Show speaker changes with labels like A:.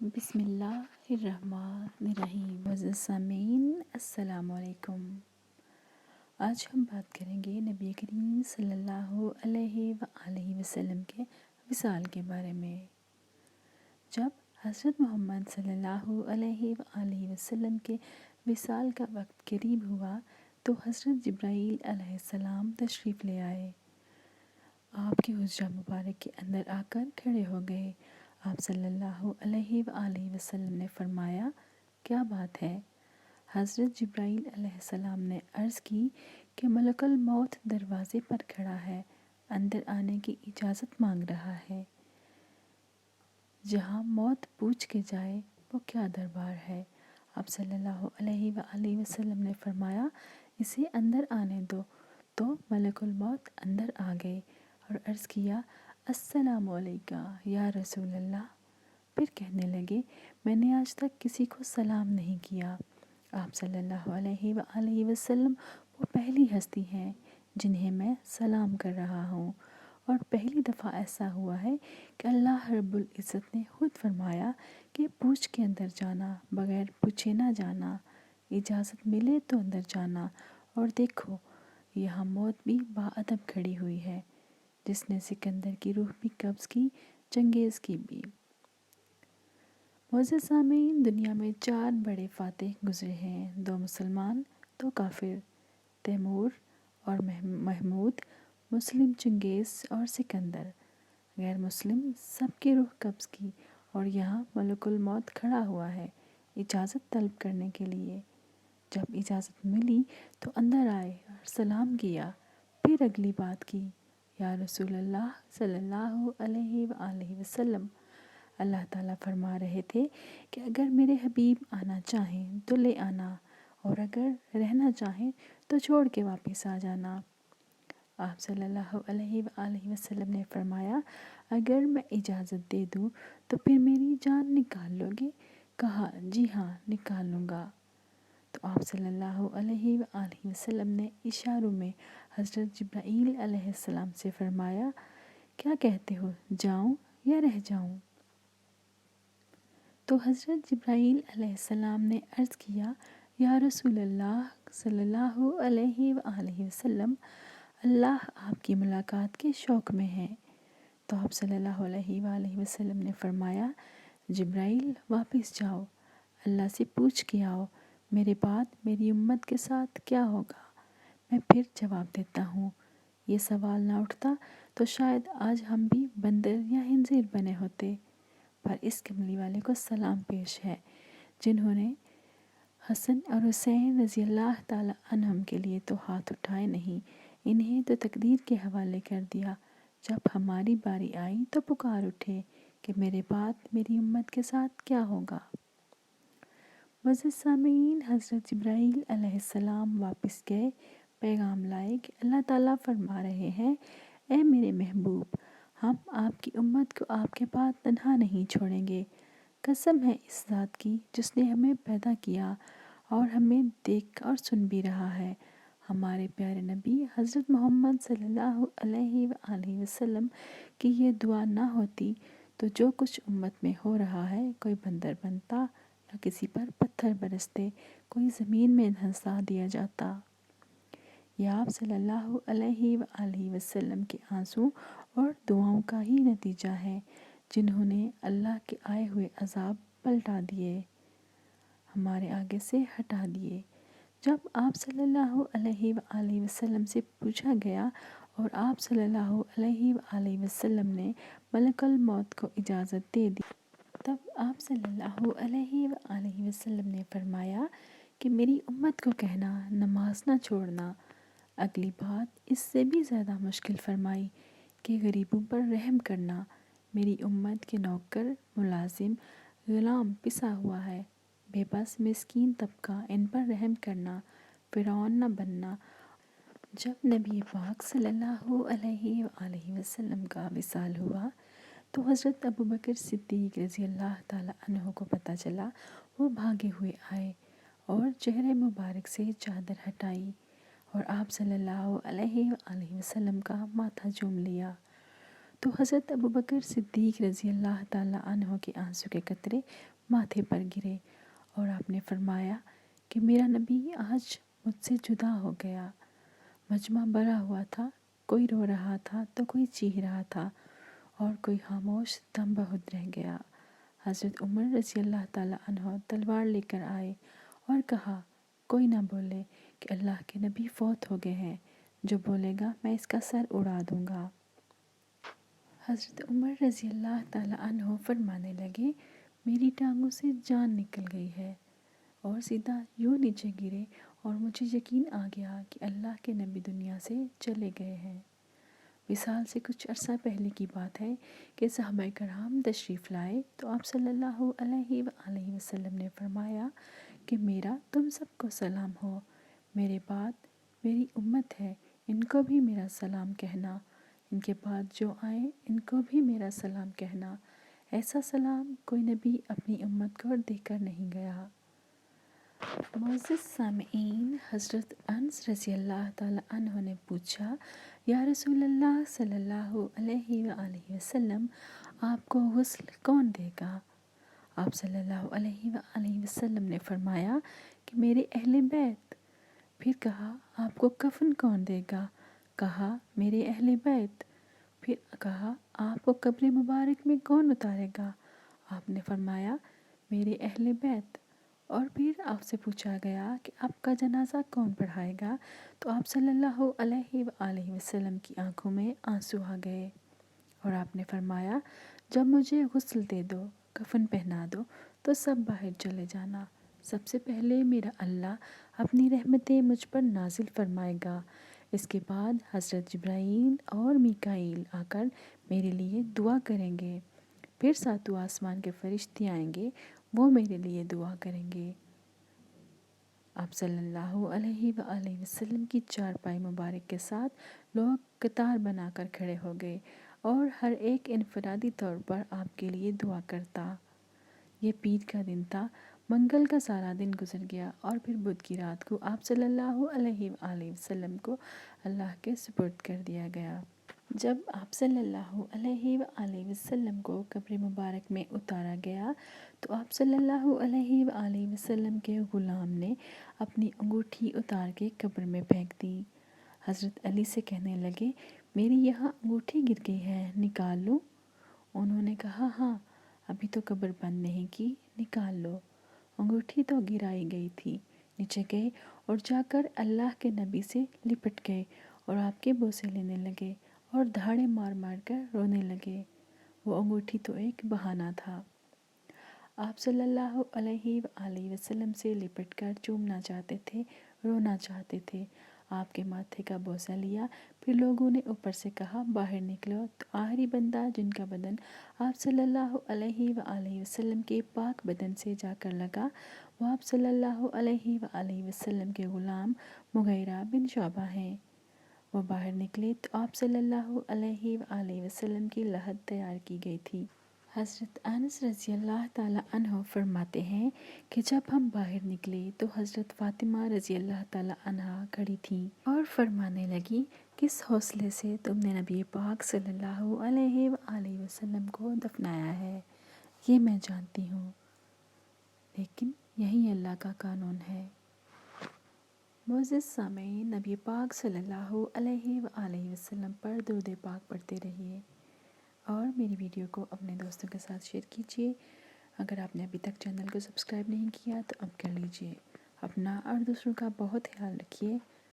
A: بسم اللہ الرحمن الرحیم معزز سامعین السلام علیکم۔ آج ہم بات کریں گے نبی کریم صلی اللہ علیہ وآلہ وسلم کے وصال کے بارے میں۔ جب حضرت محمد صلی اللہ علیہ وآلہ وسلم کے وصال کا وقت قریب ہوا تو حضرت جبرائیل علیہ السلام تشریف لے آئے۔ آپ کے حجرہ مبارک کے اندر آ کر کھڑے ہو گئے۔ آپ صلی اللہ علیہ وآلہ وسلم نے فرمایا، کیا بات ہے؟ حضرت جبرائیل علیہ السلام نے عرض کی کہ ملک الموت دروازے پر کھڑا ہے، اندر آنے کی اجازت مانگ رہا ہے۔ جہاں موت پوچھ کے جائے وہ کیا دربار ہے؟ آپ صلی اللہ علیہ وآلہ وسلم نے فرمایا، اسے اندر آنے دو۔ تو ملک الموت اندر آ گئے اور عرض کیا، السلام علیکہ یا رسول اللہ۔ پھر کہنے لگے، میں نے آج تک کسی کو سلام نہیں کیا۔ آپ صلی اللہ علیہ وآلہ وسلم وہ پہلی ہستی ہیں جنہیں میں سلام کر رہا ہوں، اور پہلی دفعہ ایسا ہوا ہے کہ اللہ رب العزت نے خود فرمایا کہ پوچھ کے اندر جانا، بغیر پوچھے نہ جانا، اجازت ملے تو اندر جانا۔ اور دیکھو یہاں موت بھی باادب کھڑی ہوئی ہے، جس نے سکندر کی روح بھی قبض کی، چنگیز کی بھی۔ معزز سامعین، دنیا میں 4 بڑے فاتح گزرے ہیں، 2 مسلمان 2 کافر، تیمور اور محمود، مسلم چنگیز اور سکندر۔ غیر مسلم سب کی روح قبض کی، اور یہاں ملک الموت کھڑا ہوا ہے اجازت طلب کرنے کے لیے۔ جب اجازت ملی تو اندر آئے اور سلام کیا، پھر اگلی بات کی، یا رسول اللہ صلی اللہ علیہ وآلہ وسلم۔ اللہ تعالیٰ فرما رہے تھے کہ اگر میرے حبیب آنا چاہیں تو لے آنا، اور اگر رہنا چاہیں تو چھوڑ کے واپس آ جانا۔ آپ صلی اللہ علیہ وآلہ وسلم نے فرمایا، اگر میں اجازت دے دوں تو پھر میری جان نکال لو گے؟ کہا، جی ہاں نکال لوں گا۔ تو آپ صلی اللہ علیہ وآلہ وسلم نے اشاروں میں حضرت جبرائیل علیہ السلام سے فرمایا، کیا کہتے ہو، جاؤں یا رہ جاؤں؟ تو حضرت جبرائیل علیہ السلام نے عرض کیا، یا رسول اللہ صلی اللہ علیہ وآلہ وسلم، اللہ آپ کی ملاقات کے شوق میں ہے۔ تو آپ صلی اللہ علیہ وآلہ وسلم نے فرمایا، جبرائیل واپس جاؤ، اللہ سے پوچھ کے آؤ، میرے بعد میری امت کے ساتھ کیا ہوگا؟ میں پھر جواب دیتا ہوں، یہ سوال نہ اٹھتا تو شاید آج ہم بھی بندر یا خنزیر بنے ہوتے۔ پر اس کملی والے کو سلام پیش ہے، جنہوں نے حسن اور حسین رضی اللہ تعالی عنہم کے لیے تو ہاتھ اٹھائے نہیں، انہیں تو تقدیر کے حوالے کر دیا۔ جب ہماری باری آئی تو پکار اٹھے کہ میرے بعد میری امت کے ساتھ کیا ہوگا۔ معزز سامعین، حضرت جبرائیل علیہ السلام واپس گئے، پیغام لائے کہ اللہ تعالیٰ فرما رہے ہیں، اے میرے محبوب، ہم آپ کی امت کو آپ کے بعد تنہا نہیں چھوڑیں گے۔ قسم ہے اس ذات کی جس نے ہمیں پیدا کیا اور ہمیں دیکھ اور سن بھی رہا ہے۔ ہمارے پیارے نبی حضرت محمد صلی اللہ علیہ وآلہ وسلم کی یہ دعا نہ ہوتی تو جو کچھ امت میں ہو رہا ہے، کوئی بندر بنتا یا کسی پر پتھر برستے، کوئی زمین میں دھنسا دیا جاتا۔ یہ آپ صلی اللہ علیہ وآلہ وسلم کے آنسوں اور دعاؤں کا ہی نتیجہ ہے، جنہوں نے اللہ کے آئے ہوئے عذاب پلٹا دیے، ہمارے آگے سے ہٹا دیے۔ جب آپ صلی اللہ علیہ وآلہ وسلم سے پوچھا گیا اور آپ صلی اللہ علیہ وآلہ وسلم نے ملک الموت کو اجازت دے دی، تب آپ صلی اللہ علیہ وآلہ وسلم نے فرمایا کہ میری امت کو کہنا، نماز نہ چھوڑنا۔ اگلی بات اس سے بھی زیادہ مشکل فرمائی کہ غریبوں پر رحم کرنا۔ میری امت کے نوکر، ملازم، غلام پسا ہوا ہے، بے بس مسکین طبقہ، ان پر رحم کرنا، فرعون نہ بننا۔ جب نبی پاک صلی اللہ علیہ وآلہ وسلم کا وصال ہوا تو حضرت ابوبکر صدیق رضی اللہ تعالیٰ عنہ کو پتہ چلا، وہ بھاگے ہوئے آئے اور چہرے مبارک سے چادر ہٹائی اور آپ صلی اللہ علیہ وآلہ وسلم کا ماتھا چوم لیا۔ تو حضرت ابوبکر صدیق رضی اللہ تعالیٰ عنہ کے آنسو کے قطرے ماتھے پر گرے اور آپ نے فرمایا کہ میرا نبی آج مجھ سے جدا ہو گیا۔ مجمع بھرا ہوا تھا، کوئی رو رہا تھا تو کوئی چیخ رہا تھا اور کوئی خاموش دم بہت رہ گیا۔ حضرت عمر رضی اللہ تعالیٰ عنہ تلوار لے کر آئے اور کہا کوئی نہ بولے کہ اللہ کے نبی فوت ہو گئے ہیں، جو بولے گا میں اس کا سر اڑا دوں گا۔ حضرت عمر رضی اللہ تعالیٰ عنہ فرمانے لگے میری ٹانگوں سے جان نکل گئی ہے، اور سیدھا یوں نیچے گرے اور مجھے یقین آ گیا کہ اللہ کے نبی دنیا سے چلے گئے ہیں۔ وصال سے کچھ عرصہ پہلے کی بات ہے کہ صحابہ کرام تشریف لائے تو آپ صلی اللہ علیہ وآلہ وسلم نے فرمایا کہ میرا تم سب کو سلام ہو، میرے بعد میری امت ہے، ان کو بھی میرا سلام کہنا، ان کے بعد جو آئیں ان کو بھی میرا سلام کہنا۔ ایسا سلام کوئی نبی اپنی امت کو دے کر نہیں گیا۔ معزز سامعین، حضرت انس رضی اللہ تعالیٰ عنہ نے پوچھا یا رسول اللہ صلی اللہ علیہ وآلہ وسلم، آپ کو غسل کون دے گا؟ آپ صلی اللہ علیہ وآلہ وسلم نے فرمایا کہ میرے اہل بیت۔ پھر کہا آپ کو کفن کون دے گا؟ کہا میرے اہل بیت۔ پھر کہا آپ کو قبر مبارک میں کون اتارے گا؟ آپ نے فرمایا میرے اہل بیت۔ اور پھر آپ سے پوچھا گیا کہ آپ کا جنازہ کون پڑھائے گا؟ تو آپ صلی اللہ علیہ وآلہ وسلم کی آنکھوں میں آنسو آ گئے اور آپ نے فرمایا جب مجھے غسل دے دو، کفن پہنا دو تو سب باہر چلے جانا، سب سے پہلے میرا اللہ اپنی رحمتیں مجھ پر نازل فرمائے گا، اس کے بعد حضرت جبرائیل اور میکائیل آ کر میرے لیے دعا کریں گے، پھر ساتوں آسمان کے فرشتے آئیں گے، وہ میرے لیے دعا کریں گے۔ آپ صلی اللہ علیہ وآلہ وسلم کی چارپائی مبارک کے ساتھ لوگ قطار بنا کر کھڑے ہو گئے اور ہر ایک انفرادی طور پر آپ کے لیے دعا کرتا۔ یہ پیر کا دن تھا، منگل کا سارا دن گزر گیا اور پھر بدھ کی رات کو آپ صلی اللہ علیہ وآلہ وسلم کو اللہ کے سپرد کر دیا گیا۔ جب آپ صلی اللہ علیہ وآلہ وسلم کو قبر مبارک میں اتارا گیا تو آپ صلی اللہ علیہ وآلہ وسلم کے غلام نے اپنی انگوٹھی اتار کے قبر میں پھینک دی۔ حضرت علی سے کہنے لگے میری یہاں انگوٹھی گر گئی ہے، نکال لوں؟ انہوں نے کہا ہاں، ابھی تو قبر بند نہیں کی، نکال لو۔ انگوٹھی تو گرائی گئی تھی، نیچے گئے اور جا کر اللہ کے نبی سے لپٹ گئے اور آپ کے بوسے لینے لگے اور دھاڑے مار مار کر رونے لگے۔ وہ انگوٹھی تو ایک بہانہ تھا۔ آپ صلی اللہ علیہ وآلہ وسلم سے لپٹ کر چومنا چاہتے تھے، رونا چاہتے تھے، آپ کے ماتھے کا بوسہ لیا، پھر لوگوں نے اوپر سے کہا باہر نکلو، تو آخری بندہ جن کا بدن آپ صلی اللہ علیہ وآلہ وسلم کے پاک بدن سے جا کر لگا وہ آپ صلی اللہ علیہ وآلہ وسلم کے غلام مغیرہ بن شعبہ ہیں۔ وہ باہر نکلے تو آپ صلی اللہ علیہ وآلہ وسلم کی لحد تیار کی گئی تھی۔ حضرت انس رضی اللہ تعالیٰ عنہ فرماتے ہیں کہ جب ہم باہر نکلے تو حضرت فاطمہ رضی اللہ تعالیٰ عنہا کھڑی تھیں اور فرمانے لگی کس حوصلے سے تم نے نبی پاک صلی اللہ علیہ وآلہ وسلم کو دفنایا ہے، یہ میں جانتی ہوں، لیکن یہی اللہ کا قانون ہے۔ معزز سامعین، نبی پاک صلی اللہ علیہ وآلہ وسلم پر درود پاک پڑھتے رہیے اور میری ویڈیو کو اپنے دوستوں کے ساتھ شیئر کیجیے۔ اگر آپ نے ابھی تک چینل کو سبسکرائب نہیں کیا تو اب کر لیجیے۔ اپنا اور دوسروں کا بہت خیال رکھیے۔